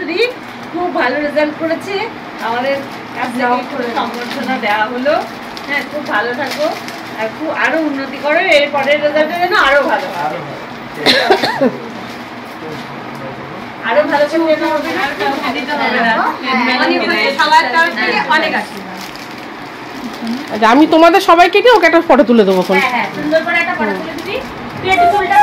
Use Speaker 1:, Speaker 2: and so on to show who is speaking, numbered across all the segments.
Speaker 1: ছাত্রী খুব ভালো রেজাল্ট করেছে, আমাদের সম্বর্ধনা দেওয়া হলো। হ্যাঁ, খুব ভালো থাকো আর খুব আরো উন্নতি করো, এর পরের রেজাল্টের জন্য আরো ভালো হবে, আরো ভালো অনেক আছে।
Speaker 2: আমি তোমাদের সবাইকে নিয়ে ওকে একটা ফটো তুলে দেবো।
Speaker 1: হ্যাঁ, সুন্দর করে একটা ফটো তুলে দিবি। তুই একটু চুলটা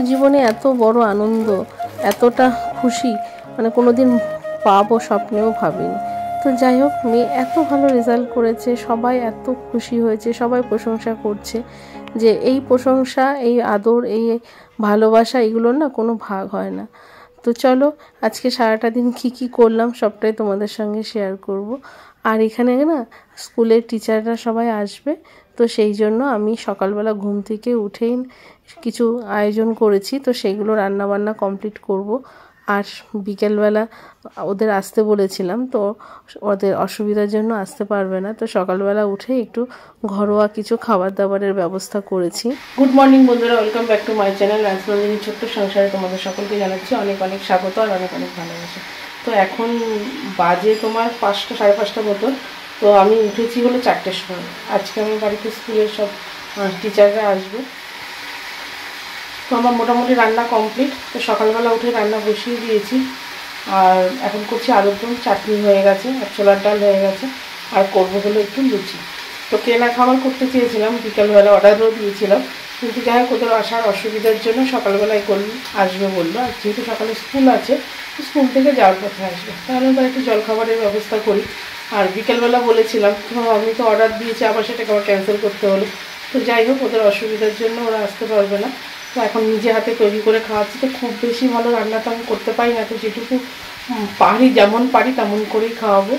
Speaker 2: জীবনে এত বড় আনন্দ, এতটা খুশি মানে কোনোদিন পাবো স্বপ্নেও ভাবিনি। তো যাই হোক, মেয়ে এত ভালো রেজাল্ট করেছে, সবাই এত খুশি হয়েছে, সবাই প্রশংসা করছে। যে এই প্রশংসা, এই আদর, এই ভালোবাসা, এগুলোর না কোনো ভাগ হয় না। তো চলো আজকে সারাটা দিন কী করলাম সবটাই তোমাদের সঙ্গে শেয়ার করব। আর এখানে না স্কুলের টিচাররা সবাই আসবে, তো সেই জন্য আমি সকালবেলা ঘুম থেকে উঠেই কিছু আয়োজন করেছি, তো সেগুলো রান্নাবান্না কমপ্লিট করব। আর বিকেলবেলা ওদের আসতে বলেছিলাম, তো ওদের অসুবিধার জন্য আসতে পারবে না, তো সকালবেলা উঠে একটু ঘরোয়া কিছু খাবার দাবারের ব্যবস্থা করেছি। গুড মর্নিং বন্ধুরা, welcome back to my channel রাজনন্দিনীর ছোট্ট সংসারে তোমাদের সকলকে জানাচ্ছি অনেক অনেক স্বাগত আর অনেক অনেক ভালোবাসা। তো এখন বাজে তোমার 5টা, 5:30 মতন। তো আমি উঠেছি হলো 4টের সময়। আজকে আমার বাড়িতে স্কুলের সব টিচাররা আসবে, তো আমার মোটামুটি রান্না কমপ্লিট। তো সকালবেলা উঠে রান্না বসিয়ে দিয়েছি, আর এখন করছি আলুর দম, চাটনি হয়ে গেছে, আর ছোলার ডাল হয়ে গেছে, আর করবো হলো একটু লুচি। তো কেনা খাবার করতে চেয়েছিলাম, বিকালবেলা অর্ডারও দিয়েছিলাম, কিন্তু যাই হোক ওদের আসার অসুবিধার জন্য সকালবেলায় আসবে বললো। আর যেহেতু সকালে স্কুল আছে, স্কুল থেকে যাওয়ার পথে আসবে, তাহলে তো একটু জলখাবারের ব্যবস্থা করি। আর বিকেলবেলা বলেছিলাম, আমি তো অর্ডার দিয়েছি, আবার সেটাকে আবার ক্যান্সেল করতে হলো। তো যাই হোক ওদের অসুবিধার জন্য ওরা আসতে পারবে না। তো এখন নিজে হাতে তৈরি করে খাওয়াচ্ছি। তো খুব বেশি ভালো রান্না তো আমি করতে পারি না, তো যেটুকু পারি, যেমন পারি তেমন করেই খাওয়াবো।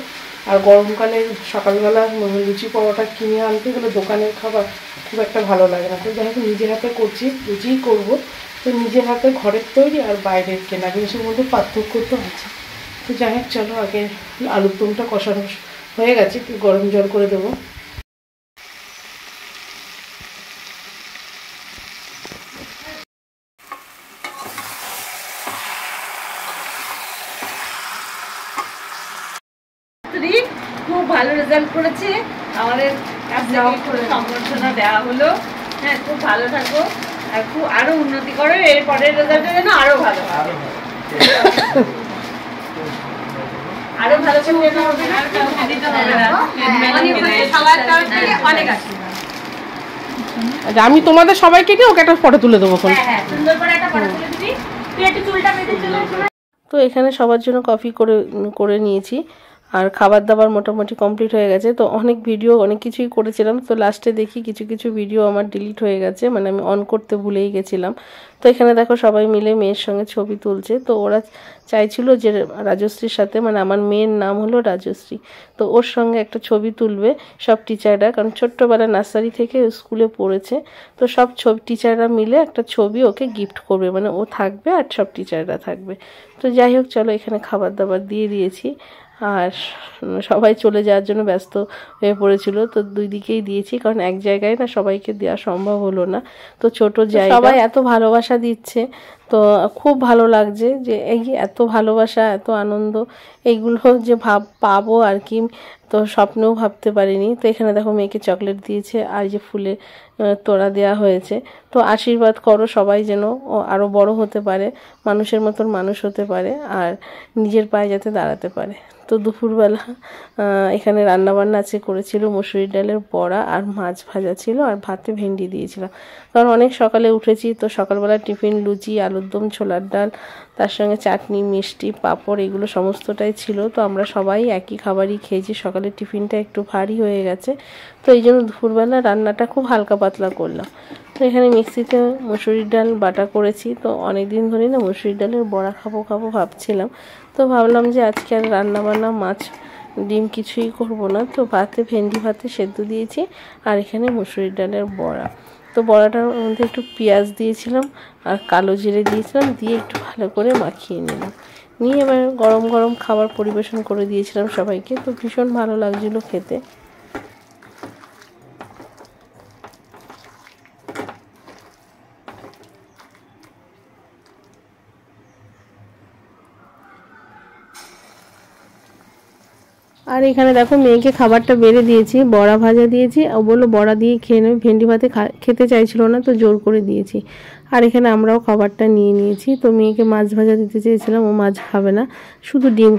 Speaker 2: আর গরমকালে সকালবেলা লুচি পরোটা কিনে আনতে গেলে দোকানের খাবার খুব একটা ভালো লাগে না। তো যাই হোক নিজে হাতে করছি, লুচিই করবো। তো নিজের হাতে ঘরের তৈরি আর বাইরের কেনা জিনিসের মধ্যে পার্থক্য তো আছে। তো যাই হোক চলো, আগে আলুর দমটা কষানো হয়ে গেছে, একটু গরম জল করে দেবো।
Speaker 1: খুব ভালো রেজাল্ট করেছে, আমাদের সম্বর্ধনা দেওয়া হলো। হ্যাঁ, খুব ভালো থাকো আর খুব আরো উন্নতি করো, এর পরের রেজাল্টের জন্য আরো ভালো হবে, আরো ভালো অনেক আছে।
Speaker 2: আমি তোমাদের সবাইকে নিয়ে ওকে একটা ফটো তুলে দেবো।
Speaker 1: হ্যাঁ, সুন্দর করে একটা ফটো তুলে দিবি। তুই একটু চুলটা বেঁধে চলে।
Speaker 2: তো এখানে সবার জন্য কফি করে নিয়েছি, আর খাবার দাবার মোটামুটি কমপ্লিট হয়ে গেছে। তো অনেক ভিডিও অনেক কিছুই করেছিলাম, তো লাস্টে দেখি কিছু ভিডিও আমার ডিলিট হয়ে গেছে, মানে আমি অন করতে ভুলেই গেছিলাম। তো এখানে দেখো সবাই মিলে মেয়ের সঙ্গে ছবি তুলছে। তো ওরা চাইছিল যে রাজশ্রীর সাথে, মানে আমার মেয়ের নাম হলো রাজশ্রী, তো ওর সঙ্গে একটা ছবি তুলবে সব টিচাররা, কারণ ছোট্টবেলা নার্সারি থেকে স্কুলে পড়েছে। তো সব টিচাররা মিলে একটা ছবি ওকে গিফট করবে, মানে ও থাকবে আর সব টিচাররা থাকবে। তো যাই হোক চলো, এখানে খাবার দাবার দিয়ে দিয়েছি, আর সবাই চলে যাওয়ার জন্য ব্যস্ত হয়ে পড়েছিল। তো দুই দিকেই দিয়েছি, কারণ এক জায়গায় না সবাইকে দেওয়া সম্ভব হলো না, তো ছোট জায়গা, সবাই এত ভালোবাসা দিচ্ছে। তো খুব ভালো লাগছে যে এই এত ভালোবাসা, এত আনন্দ এইগুলো যে পাবো আর কি, তো স্বপ্নেও ভাবতে পারিনি। তো এখানে দেখো মেয়েকে চকলেট দিয়েছে আর যে ফুলে তোড়া দেওয়া হয়েছে। তো আশীর্বাদ করো সবাই যেন ও আরও বড় হতে পারে, মানুষের মতন মানুষ হতে পারে আর নিজের পায়ে যাতে দাঁড়াতে পারে। তো দুপুরবেলা এখানে রান্নাবান্না আজকে করেছিল মসুরির ডালের বড়া আর মাছ ভাজা ছিল আর ভাতে ভেন্ডি দিয়েছিলাম। কারণ অনেক সকালে উঠেছি, তো সকালবেলা টিফিন লুচি, আলুর দম, ছোলার ডাল, তার সঙ্গে চাটনি, মিষ্টি, পাঁপড় এগুলো সমস্তটাই ছিল। তো আমরা সবাই একই খাবারই খেয়েছি, সকালে টিফিনটা একটু ভারী হয়ে গেছে, তো এই জন্য দুপুরবেলা রান্নাটা খুব হালকা পাতলা করলাম। তো এখানে মিক্সিতে মসুরির ডাল বাটা করেছি। তো অনেক দিন ধরে না মসুরির ডালের বড়া খাবো ভাবছিলাম, তো ভাবলাম যে আজকে আর রান্নাবান্না মাছ ডিম কিছুই করব না। তো ভাতে ভেন্ডি ভাতে সেদ্ধ দিয়েছি আর এখানে মসুরির ডালের বড়া। তো বড়াটার মধ্যে একটু পেঁয়াজ দিয়েছিলাম আর কালো জিরে দিয়েছিলাম, দিয়ে একটু ভালো করে মাখিয়ে নিলাম, নিয়ে এবার গরম গরম খাবার পরিবেশন করে দিয়েছিলাম সবাইকে। তো ভীষণ ভালো লাগছিলো খেতে। আর এখানে দেখো মেয়েকে খাবারটা বেড়ে দিয়েছি, বড়া ভাজা দিয়েছি, ও বললো বড়া দিয়ে খেয়ে নেবে, ভেন্ডি ভাতে খেতে চাইছিল না, তো জোর করে দিয়েছি। আর এখানে আমরাও খাবারটা নিয়ে নিয়েছি। তো মেয়েকে মাছ ভাজা দিতে চেয়েছিলাম, ও মাছ খাবে না, শুধু ডিম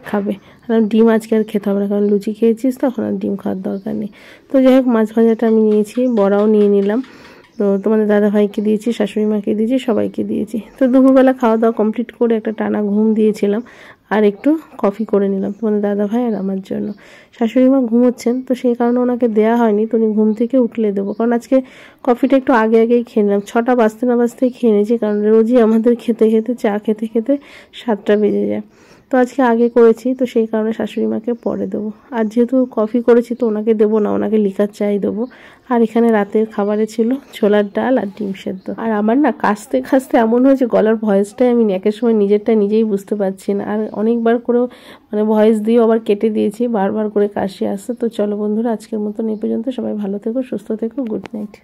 Speaker 2: খাবে। কারণ ডিম আজকে আর খেতে হবে না, কারণ লুচি খেয়েছিস তো, এখন আর ডিম খাওয়ার দরকার নেই। তো যাই হোক মাছ ভাজাটা আমি নিয়েছি, বড়াও নিয়ে নিলাম। তো তোমাদের দাদাভাইকে দিয়েছি, শাশুড়ি মাকে দিয়েছি, সবাইকে দিয়েছি। তো দুপুরবেলা খাওয়া দাওয়া কমপ্লিট করে একটা টানা ঘুম দিয়েছিলাম আর একটু কফি করে নিলাম তোমাদের দাদাভাই আর আমার জন্য। শাশুড়ি মা ঘুমোচ্ছেন, তো সেই কারণে ওনাকে দেওয়া হয়নি, তো উনি ঘুম থেকে উঠলে দেবো। কারণ আজকে কফিটা একটু আগেই খেয়ে নিলাম, 6টা বাজতে না বাজতেই খেয়ে নিয়েছি, কারণ রোজই আমাদের চা খেতে 7টা বেজে যায়। তো আজকে আগে করেছি, তো সেই কারণে শাশুড়ি মাকে পরে দেবো। আর যেহেতু কফি করেছি তো ওনাকে দেবো না, ওনাকে লিকার চাই দেবো। আর এখানে রাতের খাবারে ছিল ছোলার ডাল আর ডিম সেদ্ধ। আর আমার না কাশতে এমন হয়েছে গলার ভয়েসটাই আমি একের সময় নিজেরটা নিজেই বুঝতে পারছি না। আর অনেকবার করে ভয়েস দিয়ে আবার কেটে দিয়েছি, বারবার করে কাশি আসছে। তো চলো বন্ধুরা, আজকের মতন এই পর্যন্ত। সবাই ভালো থেকো, সুস্থ থেকো, গুড নাইট।